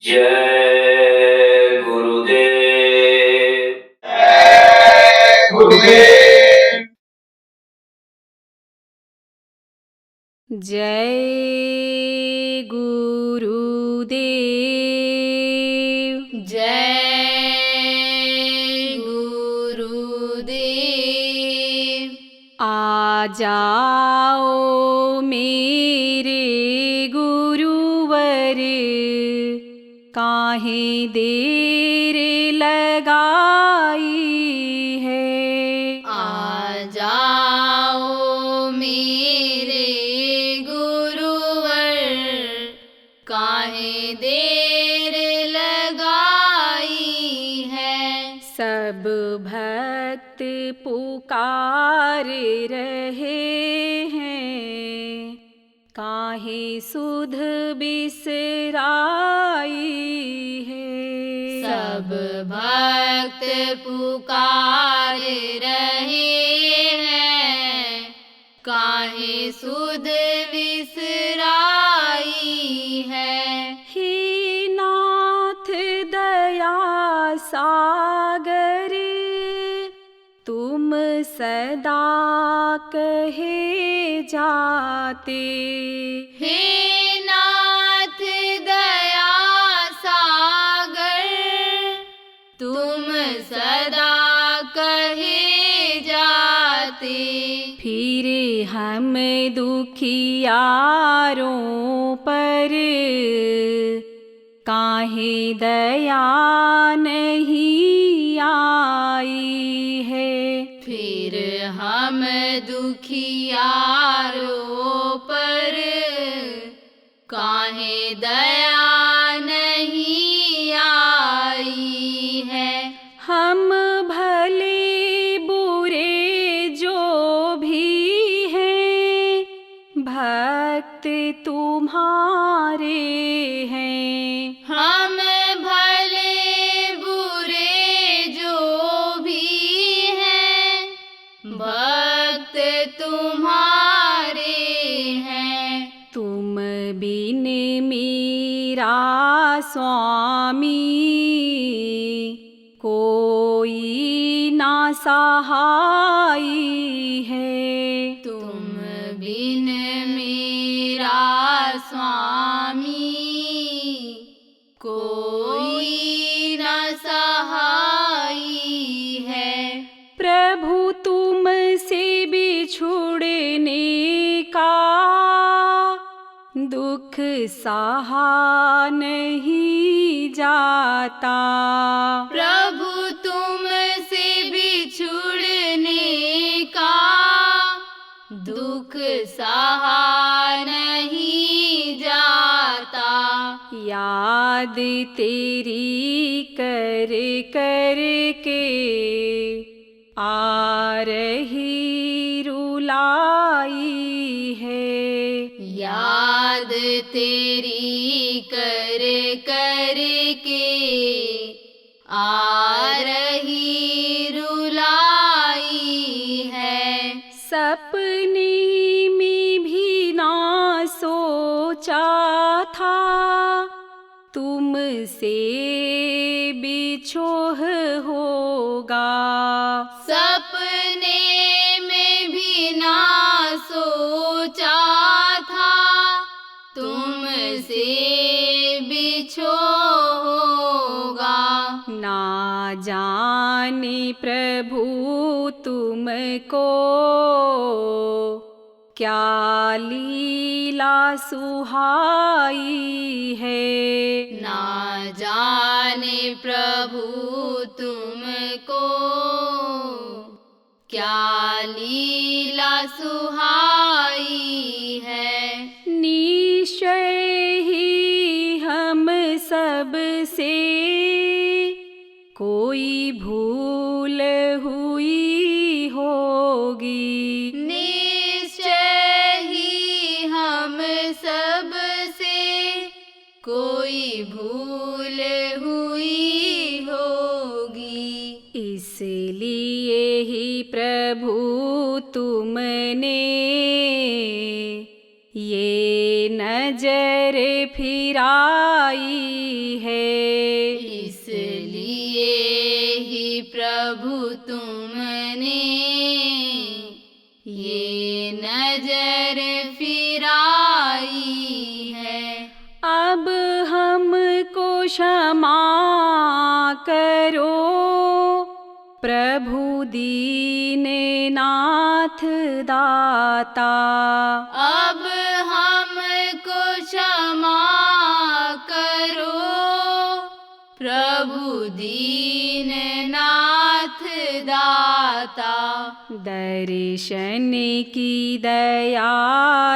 जय गुरुदेव। गुरुदेव। जय गुरुदेव। जय गुरुदेव। आ जाओ मेरे गुरुवर, काहे देर लगाई है। आ जाओ मेरे गुरुवर, काहे देर लगाई है। सब भक्त पुकार रहे हैं, काहे सुध बिसराई है। सब भक्त पुकार रहे हैं, काहे सुध बिसराई है। हे नाथ दया सागर, तुम सदा कहे जाते। हे नाथ दया सागर, तुम सदा कहे जाते। फिर हम दुखियारों पर काहे दया नहीं आई है। फिर हम दुखियारों पर काहे दया नहीं आई है। हम भले बुरे जो भी हैं, भक्त तुम्हारे हैं। हम भले बुरे जो भी हैं, भक्त तुम्हारे हैं। तुम बिन मेरा स्वामी, कोई ना सहाई है। तुम बिन मेरा स्वामी, कोई न सहाई है। प्रभु तुमसे बिछुड़ने का दुख सहा नहीं जाता। प्रभु तुमसे बिछुड़ने का दुख सहा नहीं जाता। याद तेरी कर कर के आ रही रुलाई है। याद तेरी कर कर के आ रही रुलाई है। सपने में भी ना सोचा था, तुमसे बिछोह होगा। सपने में भी ना सोचा था, तुमसे बिछो होगा। ना जाने प्रभु तुमको क्या लीला सुहाई है। ना जाने प्रभु तुमको क्या लीला सुहाई है। निश्चय ही हम सब से कोई भूल हुई होगी। निश्चय ही हम सब से कोई भूल हुई होगी। इसलिए ही प्रभु तुमने ये नजर फिराई है। इसलिए ही प्रभु तुमने ये नजर फिराई है। अब हमको क्षमा करो प्रभु दीननाथ दाता। अब हमको क्षमा करो प्रभु दीननाथ दाता। दर्शन की दया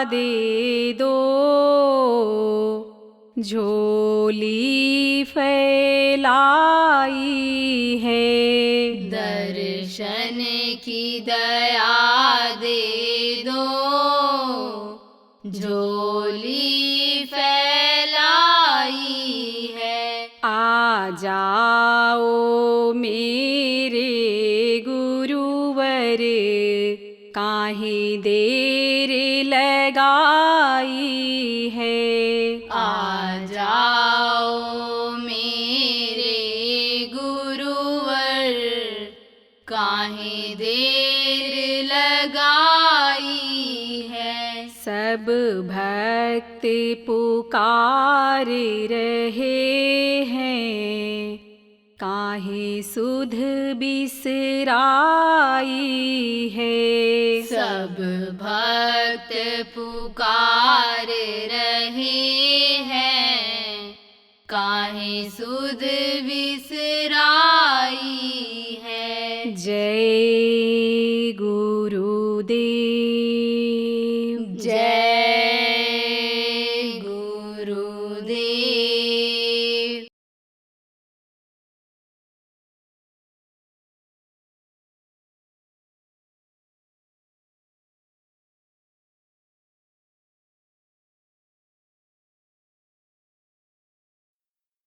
दे दो झोली फैलाई है। दर्शन की दया दे दो झोली फैलाई है। आ जाओ मेरे गुरुवर काहे देर लगाई है। आ जाओ मेरे गुरुवर काहे देर लगाई है। सब भक्त पुकार रहे हैं काहे सुध बिसराई है। सब भक्त पुकार रहे हैं काहे सुध बिसराई है। जय गुरुदेव। जय गुरुदेव।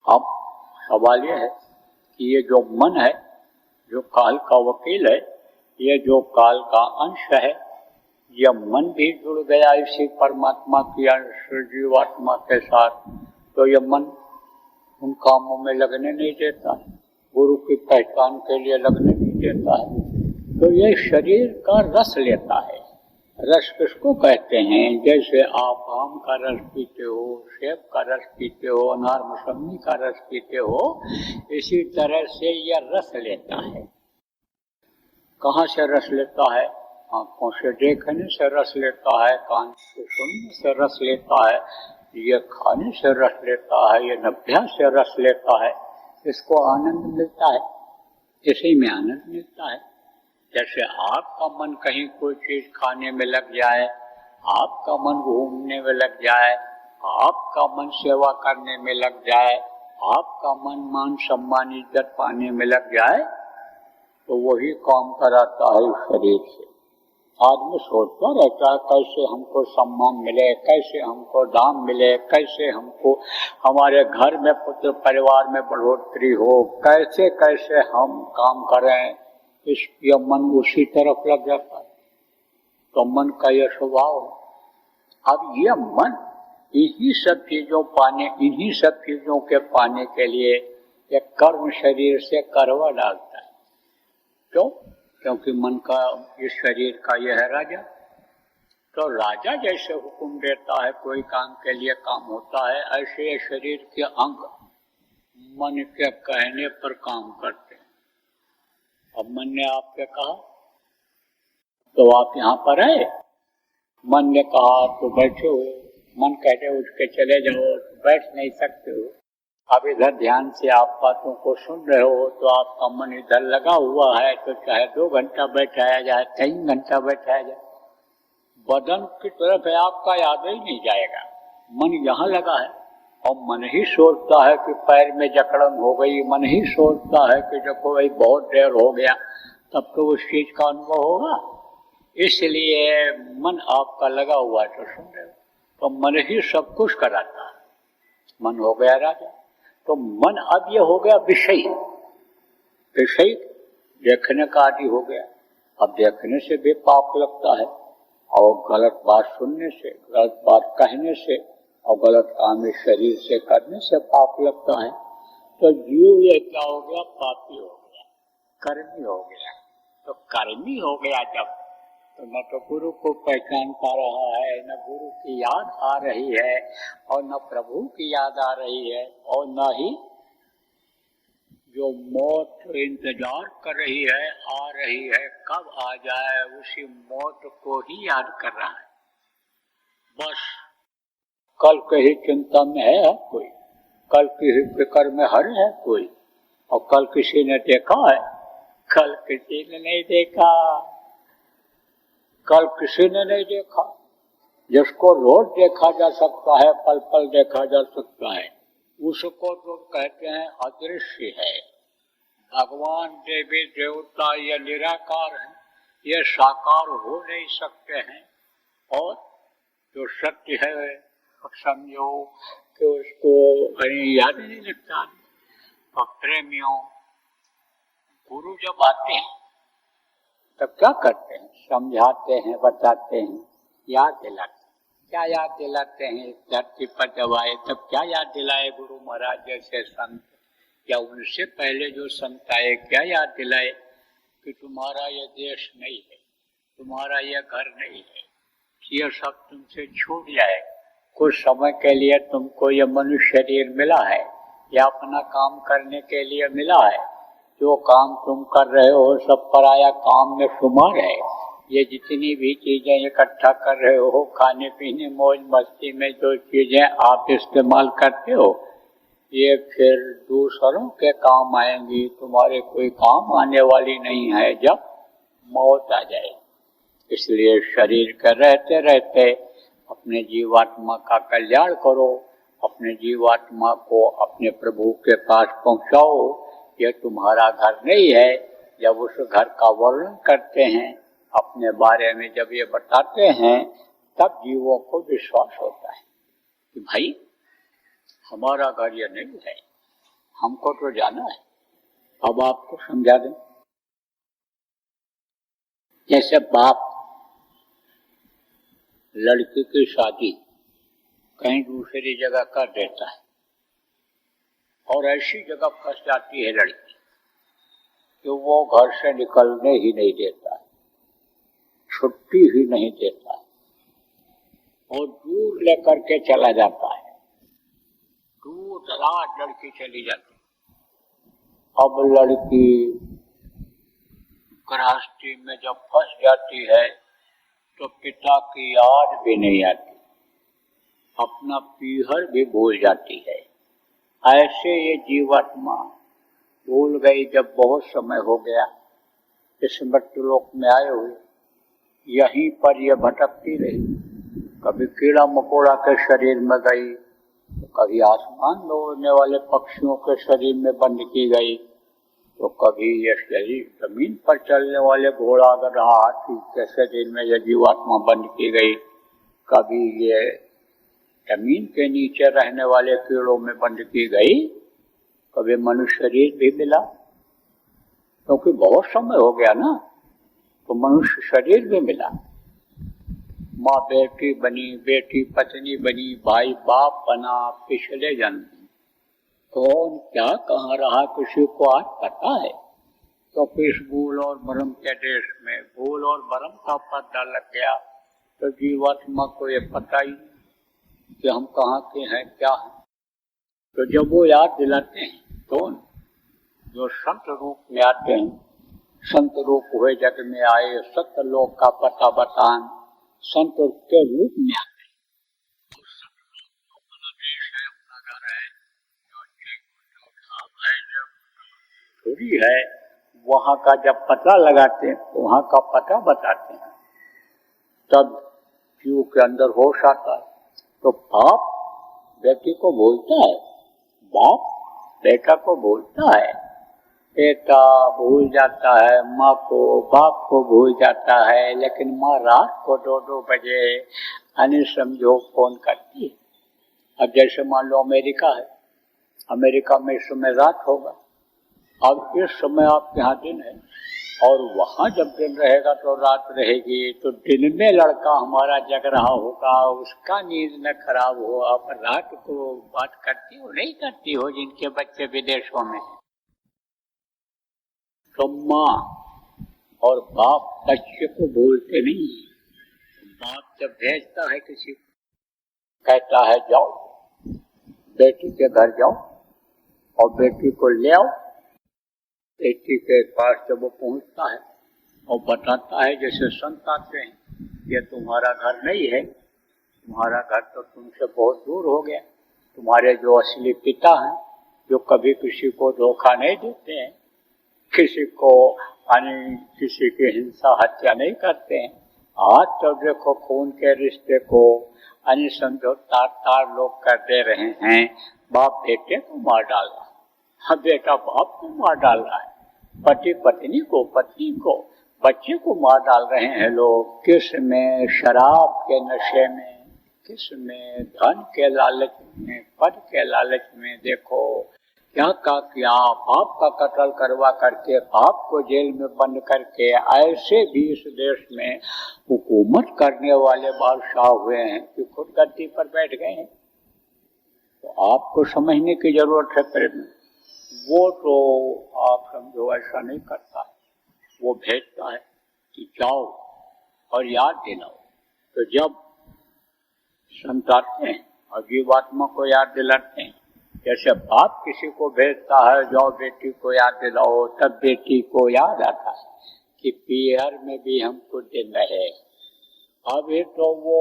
अब सवाल यह है कि ये जो मन है, जो काल का वकील है, ये जो काल का अंश है, यह मन भी जुड़ गया इसी परमात्मा की अंश जीवात्मा के साथ, तो यह मन उन कामों में लगने नहीं देता है, गुरु की पहचान के लिए लगने नहीं देता है। तो ये शरीर का रस लेता है। रस किसको कहते हैं? जैसे आप आम का रस पीते हो, सेब का रस पीते हो, अनार मौसमी का रस पीते हो, इसी तरह से यह रस लेता है। कहाँ से रस लेता है? आंखों से देखने से रस लेता है, कान से सुनने से रस लेता है, ये खाने से रस लेता है, ये नभ्या से रस लेता है। इसको आनंद मिलता है, इसी में आनंद मिलता है। जैसे आपका मन कहीं कोई चीज खाने में लग जाए, आपका मन घूमने में लग जाए, आपका मन सेवा करने में लग जाए, आपका मन मान सम्मान इज्जत पाने में लग जाए, तो वही काम कराता है इस शरीर से। आदमी सोचता रहता है कैसे हमको सम्मान मिले, कैसे हमको दाम मिले, कैसे हमको हमारे घर में पुत्र परिवार में बढ़ोतरी हो, कैसे कैसे हम काम करें, इसलिए मन उसी तरफ लग जाता है। तो मन का यह स्वभाव है। अब यह मन इन्हीं सब चीजों के पाने के लिए एक कर्म शरीर से करवा डालता है। क्यों? क्योंकि मन का इस शरीर का यह है राजा। तो राजा जैसे हुक्म देता है कोई काम के लिए काम होता है, ऐसे ये शरीर के अंग मन के कहने पर काम करते हैं। अब मन ने आपसे कहा तो आप यहाँ पर आए, मन ने कहा तो बैठे हुए, मन कहते उठ के चले जाओ, बैठ नहीं सकते हो। अब इधर ध्यान से आप बातों को सुन रहे हो, तो आपका मन इधर लगा हुआ है, तो चाहे 2 घंटा बैठाया जाए, 3 घंटा बैठाया जाए, बदन की तरफ आपका याद ही नहीं जाएगा। मन यहाँ लगा है और मन ही सोचता है कि पैर में जकड़न हो गई, मन ही सोचता है कि देखो भाई बहुत देर हो गया, तब तो उस चीज का अनुभव होगा। इसलिए मन आपका लगा हुआ है, तो सुन रहे हो, तो मन ही सब कुछ कराता है। मन हो गया राजा। तो मन अब ये हो गया विषय, देखने का आदि हो गया। अब देखने से भी पाप लगता है, और गलत बात सुनने से, गलत बात कहने से और गलत काम इस शरीर से करने से पाप लगता है। तो जीव ये क्या हो गया? पापी हो गया, कर्मी हो गया। तो कर्मी हो गया जब, तो न तो गुरु को पहचान पा रहा है, न गुरु की याद आ रही है, और न प्रभु की याद आ रही है, और न ही जो मौत इंतजार कर रही है, आ रही है, कब आ जाए उसी मौत को ही याद कर रहा है। बस कल के ही चिंता में है कोई, कल की ही फिक्र में हर है कोई, और कल किसी ने देखा है? कल किसी ने नहीं देखा, कल किसी ने नहीं देखा। जिसको रोज देखा जा सकता है, पल पल देखा जा सकता है, उसको तो कहते हैं अदृश्य है। भगवान देवी देवता ये निराकार है, ये साकार हो नहीं सकते हैं। और जो सत्य है समझो कि उसको याद नहीं लगता। तो प्रेमियों, गुरु जब आते हैं तब क्या करते हैं? समझाते हैं, बताते हैं, याद दिलाते हैं। क्या याद दिलाते हैं? धरती पर जब आए तब क्या याद दिलाए गुरु महाराज जैसे संत, या उनसे पहले जो संत आए, क्या याद दिलाए कि तुम्हारा ये देश नहीं है, तुम्हारा ये घर नहीं है, ये सब तुमसे छूट जाए। कुछ समय के लिए तुमको ये मनुष्य शरीर मिला है, या अपना काम करने के लिए मिला है। जो काम तुम कर रहे हो सब पराया काम में शुमार है। ये जितनी भी चीजें इकट्ठा कर रहे हो, खाने पीने मौज मस्ती में जो चीजें आप इस्तेमाल करते हो, ये फिर दूसरों के काम आएंगी, तुम्हारे कोई काम आने वाली नहीं है जब मौत आ जाए। इसलिए शरीर के रहते रहते अपने जीवात्मा का कल्याण करो, अपने जीवात्मा को अपने प्रभु के पास पहुंचाओ। यह तुम्हारा घर नहीं है। जब उस घर का वर्णन करते हैं, अपने बारे में जब ये बताते हैं, तब जीवों को विश्वास होता है कि भाई हमारा घर ये नहीं है, हमको तो जाना है। अब आपको समझा दें, जैसे बाप लड़की की शादी कहीं दूसरी जगह कर देता है, और ऐसी जगह फंस जाती है लड़की कि वो घर से निकलने ही नहीं देता है, छुट्टी ही नहीं देता है, और दूर लेकर के चला जाता है। दूर दराज लड़की चली जाती है। अब लड़की गृहस्थी में जब फंस जाती है तो पिता की याद भी नहीं आती, अपना पीहर भी भूल जाती है। ऐसे ये जीवात्मा भूल गई। जब बहुत समय हो गया इस मृत्युलोक में आए हुए, यहीं पर ये भटकती रही। कभी कीड़ा मकोड़ा के शरीर में गई, तो कभी आसमान में उड़ने वाले पक्षियों के शरीर में बंद की गई, तो कभी ये शरीर जमीन पर चलने वाले घोड़ा गधा हाथी के शरीर में ये जीवात्मा बंद की गई। कभी ये जमीन के नीचे रहने वाले कीड़ों में बंद की गई, कभी मनुष्य शरीर भी मिला, क्योंकि बहुत समय हो गया ना, तो मनुष्य शरीर भी मिला। माँ बेटी बनी, बेटी पत्नी बनी, भाई बाप बना पिछले जन्म। कौन क्या कहाँ रहा किसी को आज पता है? तो इस भूल और भ्रम के देश में भूल और भ्रम का पर्दा लग गया, तो जीवात्मा को ये पता ही कि हम कहाँ के हैं, क्या हैं। तो जब वो याद दिलाते हैं, कौन? जो संत रूप में आते हैं, संत रूप हुए जग में आए, सत्य लोक का पता बतान, संत के रूप में आते हैं। तो संत लोक अपना देश है, अपना घर है, थोड़ी है, वहाँ का जब पता लगाते हैं, वहाँ का पता बताते हैं, तब जीव के अंदर होश आता है। तो बाप बेटी को बोलता है, बाप बेटा को बोलता है, बेटा भूल जाता है माँ को, बाप को भूल जाता है, लेकिन माँ रात को 2-2 बजे समझो फोन करती है। अब जैसे मान लो अमेरिका है, अमेरिका में इस समय रात होगा, अब इस समय आपके यहाँ दिन है, और वहां जब दिन रहेगा तो रात रहेगी, तो दिन में लड़का हमारा जग रहा होगा, उसका नींद न खराब हो। आप रात को बात करती हो नहीं करती हो जिनके बच्चे विदेशों में हैं? तो माँ और बाप बच्चे को बोलते नहीं। बाप जब भेजता है किसी को, कहता है जाओ बेटी के घर जाओ और बेटी को ले आओ। बेटी के पास जब वो पहुंचता है और बताता है, जैसे संत आते हैं, ये तुम्हारा घर नहीं है, तुम्हारा घर तो तुमसे बहुत दूर हो गया। तुम्हारे जो असली पिता हैं, जो कभी किसी को धोखा नहीं देते हैं, किसी को किसी की हिंसा हत्या नहीं करते हैं, आज तो देखो खून के रिश्ते को समझो तार लोग कर दे रहे हैं। बाप बेटे को मार डाल रहा है, हाँ बेटा बाप को मार डाल रहा है, पति पत्नी को, पत्नी को, बच्चे को मार डाल रहे हैं लोग। किस में? शराब के नशे में, किस में? धन के लालच में, पद के लालच में। देखो क्या का क्या, बाप का कत्ल करवा करके, बाप को जेल में बंद करके, ऐसे भी इस देश में हुकूमत करने वाले बादशाह हुए हैं कि खुद गद्दी पर बैठ गए हैं। तो आपको समझने की जरूरत है प्रेम। वो तो आप समझो ऐसा नहीं करता है, वो भेजता है कि जाओ और याद दिलाओ। तो जब संत आते हैं और जीवात्मा को याद दिलाते हैं, जैसे बाप किसी को भेजता है जाओ बेटी को याद दिलाओ, तब बेटी को याद आता है कि पीहर में भी हमको दिन रहे। अभी तो वो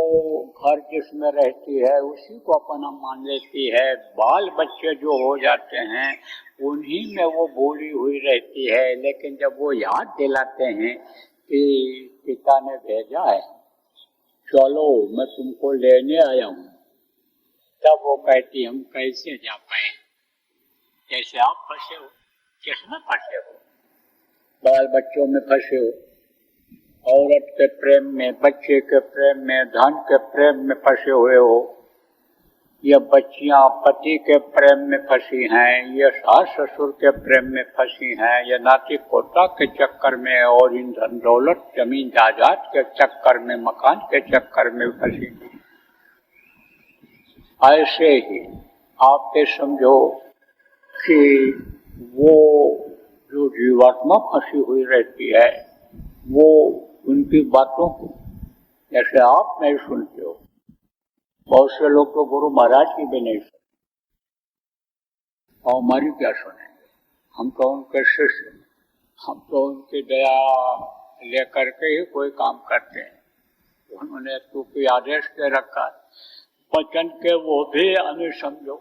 घर जिसमें रहती है उसी को अपना मान लेती है। बाल बच्चे जो हो जाते हैं उन्हीं में वो भूली हुई रहती है। लेकिन जब वो याद दिलाते हैं कि पिता ने भेजा है, चलो मैं तुमको लेने आया हूँ, तब वो कहती हम कैसे जा पाए। जैसे आप फंसे हो, किसमें फंसे हो? बाल बच्चों में फंसे हो, औरत के प्रेम में, बच्चे के प्रेम में, धन के प्रेम में फंसे हुए हो। ये बच्चियां पति के प्रेम में फंसी हैं, ये सास ससुर के प्रेम में फंसी हैं, ये नाती पोता के चक्कर में और इन धन दौलत जमीन जायदाद के चक्कर में, मकान के चक्कर में फंसी हैं। ऐसे ही आप ये समझो कि वो जो जीवात्मा फंसी हुई रहती है, वो उनकी बातों को जैसे आप नहीं सुनते हो, बहुत से लोग तो गुरु महाराज की भी नहीं सुनते, और हमारी क्या सुनेंगे? हम तो उनके शिष्य, हम तो उनकी दया लेकर के ही कोई काम करते हैं। उन्होंने क्योंकि आदेश दे रखा, वचन के वो भी समझो,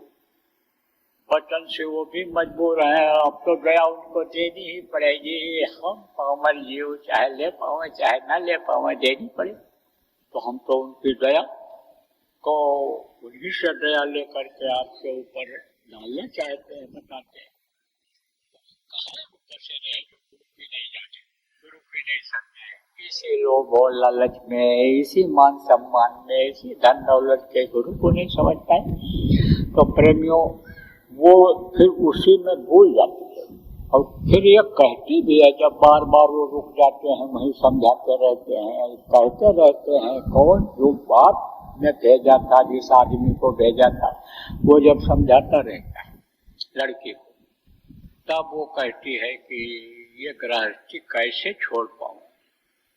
वचन से वो भी मजबूर हैं। अब तो दया उनको देनी ही पड़ेगी। हम पावर जीव चाहे ले पावे चाहे न ले पावे, देनी पड़े। तो हम तो उनकी दया को उन्हीं से दया लेकर के आपके ऊपर डालना चाहते हैं, बताते हैं। ऊपर से रहे जो गुरु भी नहीं जाते, गुरु भी नहीं सकते, इसी लोभ और लालच में, इसी मान सम्मान में, इसी धन दौलत के गुरु को नहीं समझ पाए। तो प्रेमियों वो फिर उसी में भूल जाती है। और फिर ये कहती भी है, जब बार बार वो रुक जाते हैं, वहीं समझाते रहते हैं, कहते रहते हैं, कौन जो बात में भेजा था, जिस आदमी को भेजा था, वो जब समझाता रहता है लड़की को, तब वो कहती है कि ये गृहस्थी कैसे छोड़ पाऊं,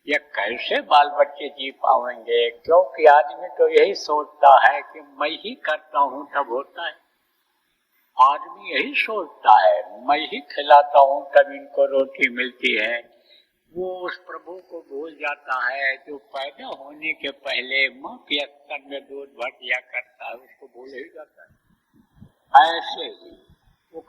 ये कैसे बाल बच्चे जी पाएंगे। क्योंकि आदमी तो यही सोचता है कि मैं ही करता हूं तब होता है। आदमी यही सोचता है मैं ही खिलाता हूँ तब इनको रोटी मिलती है। वो उस प्रभु को भूल जाता है जो पैदा होने के पहले माँ के स्तन में दूध भर दिया करता है, उसको भूल ही जाता है। ऐसे ही वो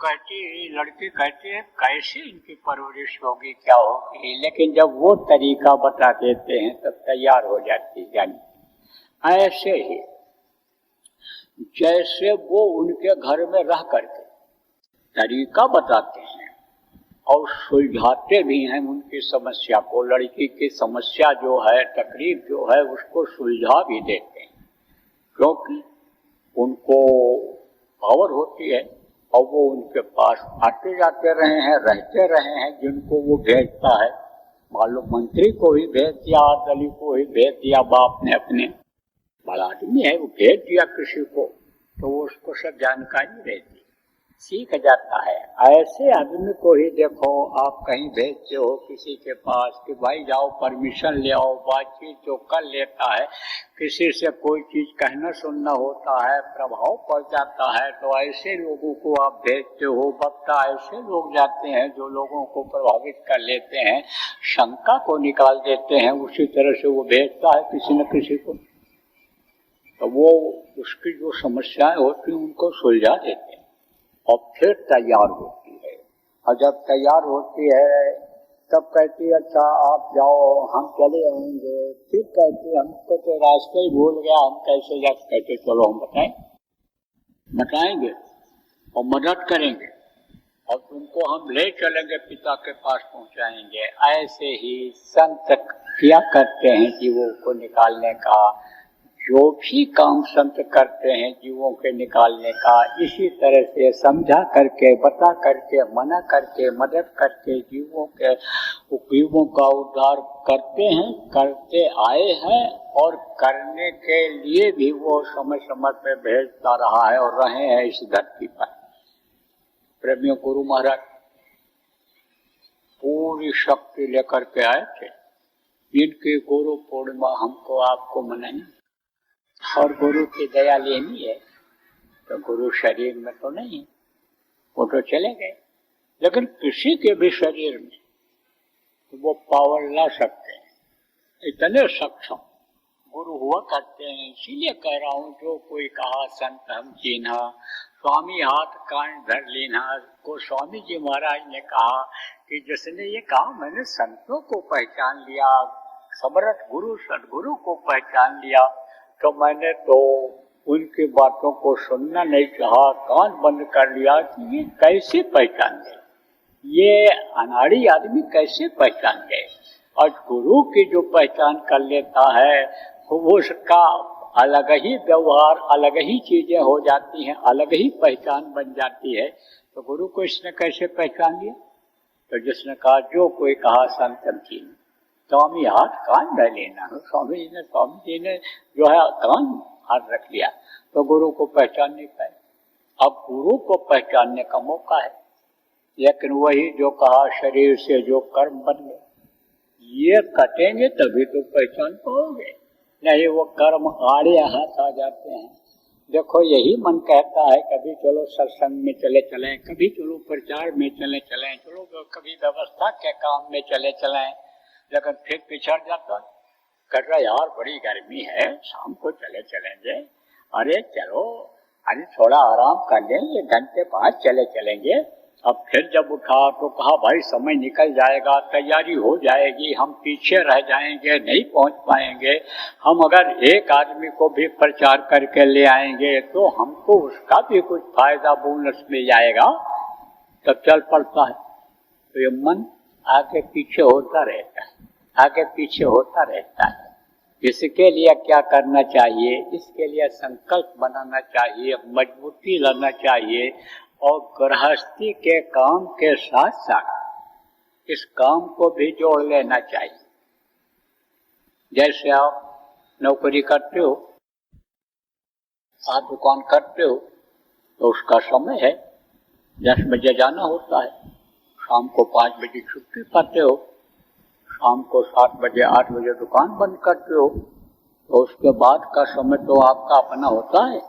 लड़की कहती है कैसे इनकी परवरिश होगी, क्या होगी, लेकिन जब वो तरीका बता देते हैं तब तैयार हो जाती है। यानी ऐसे ही जैसे वो उनके घर में रह करके तरीका बताते हैं और सुलझाते भी हैं उनकी समस्या को, लड़की की समस्या जो है, तकलीफ जो है, उसको सुलझा भी देते हैं, क्योंकि उनको पावर होती है और वो उनके पास आते जाते रहे हैं, रहते रहे हैं, जिनको वो भेजता है मान लो मंत्री को ही भेज दिया, दलित को ही भेज दिया, बाप ने अपने, बड़ा आदमी है वो भेज दिया किसी को, तो वो उसको सब जानकारी रहती, सीख जाता है। ऐसे आदमी को ही देखो, आप कहीं भेजते हो किसी के पास कि भाई जाओ परमिशन ले आओ, बातचीत जो कर लेता है, किसी से कोई चीज कहना सुनना होता है, प्रभाव पड़ जाता है, तो ऐसे लोगों को आप भेजते हो। वक्ता ऐसे लोग जाते हैं जो लोगों को प्रभावित कर लेते हैं, शंका को निकाल देते हैं, उसी तरह से वो भेजता है किसी न किसी को, तो वो उसकी जो समस्याएं होती हैं उनको सुलझा देते हैं और फिर तैयार होती है। और जब तैयार होती है तब कहती है अच्छा आप जाओ, हम चले आएंगे। फिर कहती है हमको तो रास्ते ही भूल गया, हम कैसे जा, कहते चलो हम बताएंगे और मदद करेंगे और तुमको हम ले चलेंगे, पिता के पास पहुंचाएंगे। ऐसे ही संत किया करते हैं जीवों को निकालने का, जो भी काम संत करते हैं जीवों के निकालने का, इसी तरह से समझा करके, बता करके, मना करके, मदद करके जीवों का उद्धार करते हैं, करते आए हैं और करने के लिए भी वो समय समय पे भेजता रहा है और रहे हैं इस धरती पर। प्रेमियों गुरु महाराज पूरी शक्ति लेकर के आए थे, जिनकी गुरु पूर्णिमा हमको आपको मनाई और गुरु की दया लेनी है, तो गुरु शरीर में तो नहीं, वो तो चले गए, लेकिन किसी के भी शरीर में वो पावर ला सकते हैं, इतने सक्षम गुरु हुआ करते हैं। इसीलिए कह रहा हूँ, जो कोई कहा संत हम चीन्हा, स्वामी हाथ कान धर लीना, को स्वामी जी महाराज ने कहा कि जिसने ये कहा मैंने संतों को पहचान लिया, समर्थ गुरु सदगुरु को पहचान लिया, तो मैंने तो उनकी बातों को सुनना नहीं चाहा, कान बंद कर लिया कि ये कैसे पहचान गए, ये अनाड़ी आदमी कैसे पहचान गए। और गुरु की जो पहचान कर लेता है वो उसका अलग ही व्यवहार, अलग ही चीजें हो जाती हैं, अलग ही पहचान बन जाती है। तो गुरु को इसने कैसे पहचान लिया, तो जिसने कहा जो कोई कहा संतम जी ने, स्वामी हाथ कान धर लेना, स्वामी जी ने जो है कान हाथ रख लिया, तो गुरु को पहचान नहीं पाए। अब गुरु को पहचानने का मौका है, लेकिन वही जो कहा शरीर से जो कर्म बन गए, ये कटेंगे तभी तो पहचान पाओगे, नहीं वो कर्म आड़े हाथ आ जाते हैं। देखो यही मन कहता है कभी चलो सत्संग में चले चलें, कभी चलो प्रचार में चले चलें, चलो कभी व्यवस्था के काम में चले चलें, लेकिन फिर पिछड़ जाता, कर रहा यार बड़ी गर्मी है, शाम को चले चलेंगे, अरे चलो अरे थोड़ा आराम कर लें, ये घंटे बाद चले चलेंगे। अब फिर जब उठा तो कहा भाई समय निकल जाएगा, तैयारी हो जाएगी, हम पीछे रह जाएंगे, नहीं पहुंच पाएंगे। हम अगर एक आदमी को भी प्रचार करके ले आएंगे तो हमको उसका भी कुछ फायदा बोनस मिल जाएगा, तब चल पड़ता है। तो ये मन आगे पीछे होता रहता है, आगे पीछे होता रहता है। इसके लिए क्या करना चाहिए, इसके लिए संकल्प बनाना चाहिए, मजबूती लाना चाहिए और गृहस्थी के काम के साथ साथ इस काम को भी जोड़ लेना चाहिए। जैसे आप नौकरी करते हो, आप दुकान करते हो, तो उसका समय है, 10 बजे जाना होता है, शाम को 5 बजे छुट्टी पाते हो, शाम को 7 बजे 8 बजे दुकान बंद करते हो, तो उसके बाद का समय तो आपका अपना होता है।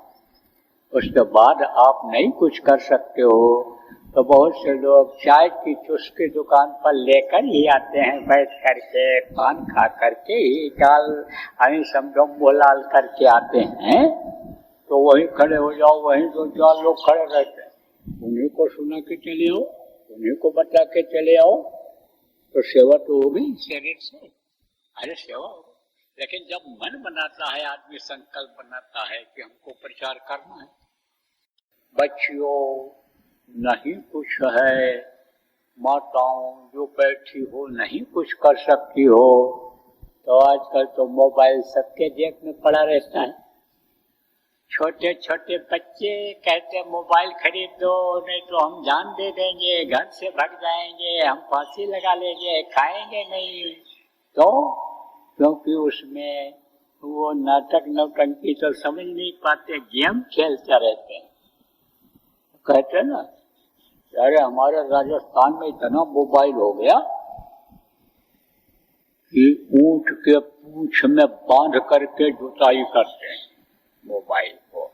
उसके बाद आप नहीं कुछ कर सकते हो, तो बहुत से लोग चाय की चुस्की दुकान पर लेकर ही आते हैं, बैठ करके पान खा करके ही गाल हमें समझो बोलाल करके आते हैं। तो वहीं खड़े हो जाओ, वहीं 2-4 लोग खड़े रहते हैं, उन्हीं को सुना के चले आओ, उन्हीं को बता के चले आओ, तो सेवा तो होगी शरीर से, अरे सेवा होगी। लेकिन जब मन बनाता है, आदमी संकल्प बनाता है कि हमको प्रचार करना है, बच्चियों नहीं कुछ है, माताओं जो बैठी हो नहीं कुछ कर सकती हो, तो आजकल तो मोबाइल सबके जेब में पड़ा रहता है, छोटे छोटे बच्चे कहते मोबाइल खरीद दो, नहीं तो हम जान दे देंगे, घर से भाग जाएंगे, हम फांसी लगा लेंगे, खाएंगे नहीं। तो क्योंकि उसमें वो नाटक नौटंकी तो समझ नहीं पाते, गेम खेलते रहते हैं। कहते ना, अरे हमारे राजस्थान में इतना मोबाइल हो गया कि ऊंट के पूंछ में बांध करके जुताई करते हैं मोबाइल को।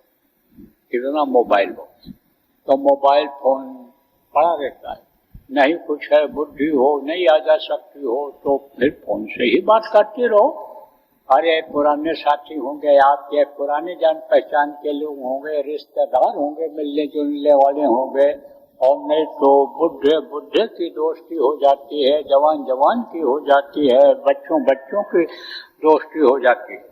कितना मोबाइल हो, तो मोबाइल फोन पड़ा रहता है। नहीं कुछ है, बुद्धि हो, नहीं आ जा सकती हो, तो फिर फोन से ही बात करते रहो। अरे पुराने साथी होंगे, आपके पुराने जान पहचान के लोग होंगे, रिश्तेदार होंगे, मिलने जुलने वाले होंगे, और नहीं तो बुढ़े बुढ़े की दोस्ती हो जाती है, जवान जवान की हो जाती है, बच्चों बच्चों की दोस्ती हो जाती है।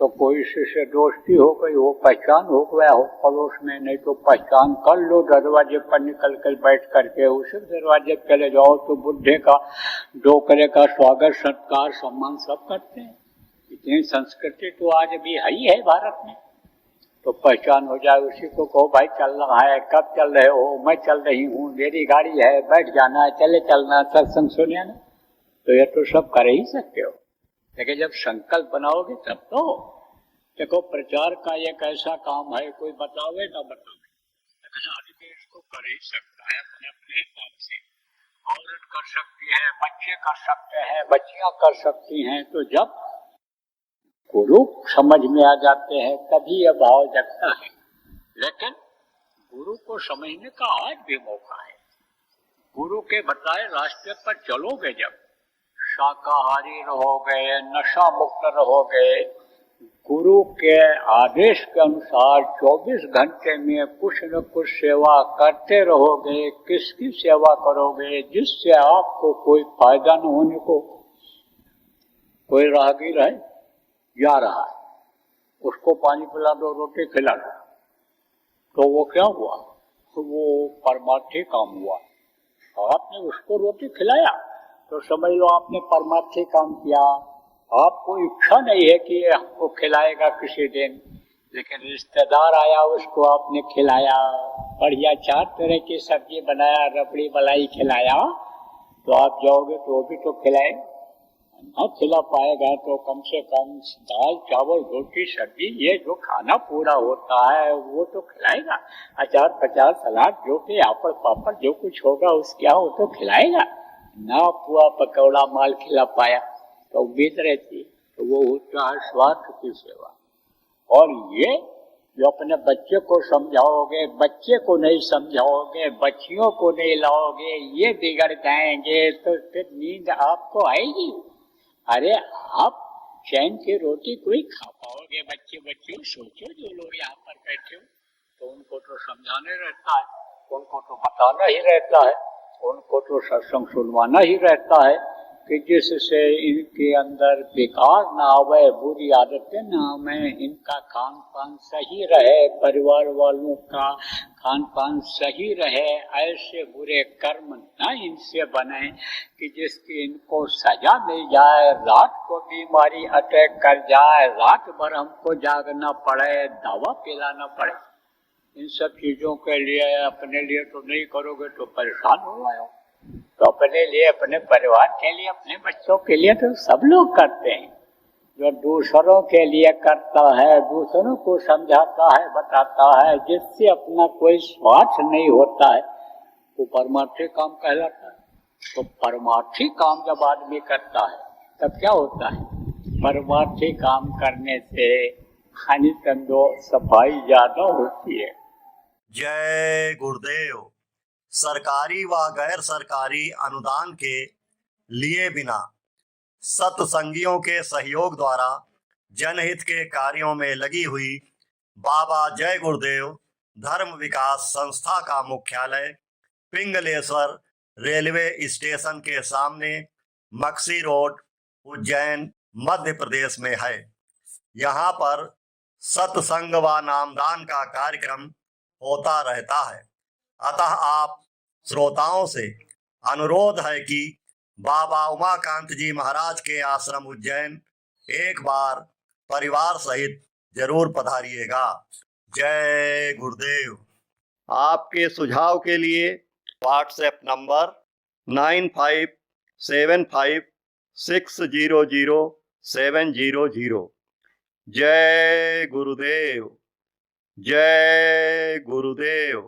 तो कोई से दोस्ती हो गई, वो पहचान हो गया हो पड़ोस में, नहीं तो पहचान कर लो, दरवाजे पर निकल कर बैठ करके उसी दरवाजे पे चले जाओ, तो बुढ़े का डोकरे का स्वागत सत्कार सम्मान सब करते हैं। इतनी संस्कृति तो आज भी है भारत में। तो पहचान हो जाए, उसी को कहो भाई चल रहा है, कब चल रहे हो, मैं चल रही हूँ, मेरी गाड़ी है, बैठ जाना, चले चलना, सत्संग सुनिए ना। तो ये तो सब कर ही सकते हो, लेकिन जब संकल्प बनाओगे तब तो। देखो प्रचार का एक ऐसा काम है, कोई बतावे ना बतावे, लेकिन आदमी इसको कर ही सकता है अपने अपने हिसाब से। औरत कर सकती है, बच्चे कर सकते हैं, बच्चियां कर सकती हैं। तो जब गुरु समझ में आ जाते हैं तभी यह भाव जगता है। लेकिन गुरु को समझने का आज भी मौका है। गुरु के बताए रास्ते पर चलोगे, जब शाकाहारी रहोगे, नशा मुक्त रहोगे, गुरु के आदेश के अनुसार 24 घंटे में कुछ न कुछ सेवा करते रहोगे। किसकी सेवा करोगे? जिससे आपको कोई फायदा न होने को। कोई राहगीर है, जा रहा है, उसको पानी पिला दो, रोटी खिला दो, तो वो क्या हुआ? तो वो परमार्थी काम हुआ। आपने उसको रोटी खिलाया तो समझ लो आपने परमार्थी काम किया। आपको इच्छा नहीं है कि ये हमको खिलाएगा किसी दिन, लेकिन रिश्तेदार आया, उसको आपने खिलाया, बढ़िया 4 तरह की सब्जी बनाया, रबड़ी मलाई खिलाया, तो आप जाओगे तो वो भी तो खिलाएगा। न खिला पाएगा तो कम से कम दाल चावल रोटी सब्जी, ये जो खाना पूरा होता है वो तो खिलाएगा। अचार पचार सलाद जो भी आपड़ पापड़ जो कुछ होगा उसके यहाँ वो तो खिलाएगा। ना पुआ पकौड़ा माल खिला पाया तो उम्मीद रहती, तो वो होता है स्वार्थ की सेवा। और ये जो अपने बच्चे को समझाओगे, बच्चे को नहीं समझाओगे, बच्चियों को नहीं लाओगे, ये बिगड़ जाएंगे, तो फिर नींद आपको आएगी? अरे आप चैन की रोटी कोई खा पाओगे? बच्चे बच्चियों सोचो, जो लोग यहाँ पर बैठे हो, तो उनको तो समझाने रहता है, उनको तो बताना ही रहता है, उनको तो सत्संग सुनवाना ही रहता है कि जिससे इनके अंदर बेकार ना आवे, बुरी आदतें ना आवे, इनका खान पान सही रहे, परिवार वालों का खान पान सही रहे, ऐसे बुरे कर्म ना इनसे बने कि जिसकी इनको सजा मिल जाए, रात को बीमारी अटैक कर जाए, रात भर हमको जागना पड़े, दवा पिलाना पड़े। इन सब चीजों के लिए अपने लिए तो नहीं करोगे तो परेशान हो जाओ। तो अपने लिए, अपने परिवार के लिए, अपने बच्चों के लिए तो सब लोग करते हैं। जो दूसरों के लिए करता है, दूसरों को समझाता है, बताता है, जिससे अपना कोई स्वार्थ नहीं होता है, वो परमार्थी काम कहलाता है। तो परमार्थी काम जब आदमी करता है तब क्या होता है? परमार्थी काम करने से हानि तंदो सफाई ज्यादा होती है। जय गुरुदेव। सरकारी व गैर सरकारी अनुदान के लिए बिना सत्संगियों के सहयोग द्वारा जनहित के कार्यों में लगी हुई बाबा जय गुरुदेव धर्म विकास संस्था का मुख्यालय पिंगलेश्वर रेलवे स्टेशन के सामने मक्सी रोड, उज्जैन, मध्य प्रदेश में है। यहाँ पर सत्संग व नामदान का कार्यक्रम होता रहता है। अतः आप श्रोताओं से अनुरोध है कि बाबा उमाकांत जी महाराज के आश्रम उज्जैन एक बार परिवार सहित जरूर पधारिएगा। जय गुरुदेव। आपके सुझाव के लिए व्हाट्सएप नंबर 9575600700। जय गुरुदेव। जय गुरुदेव।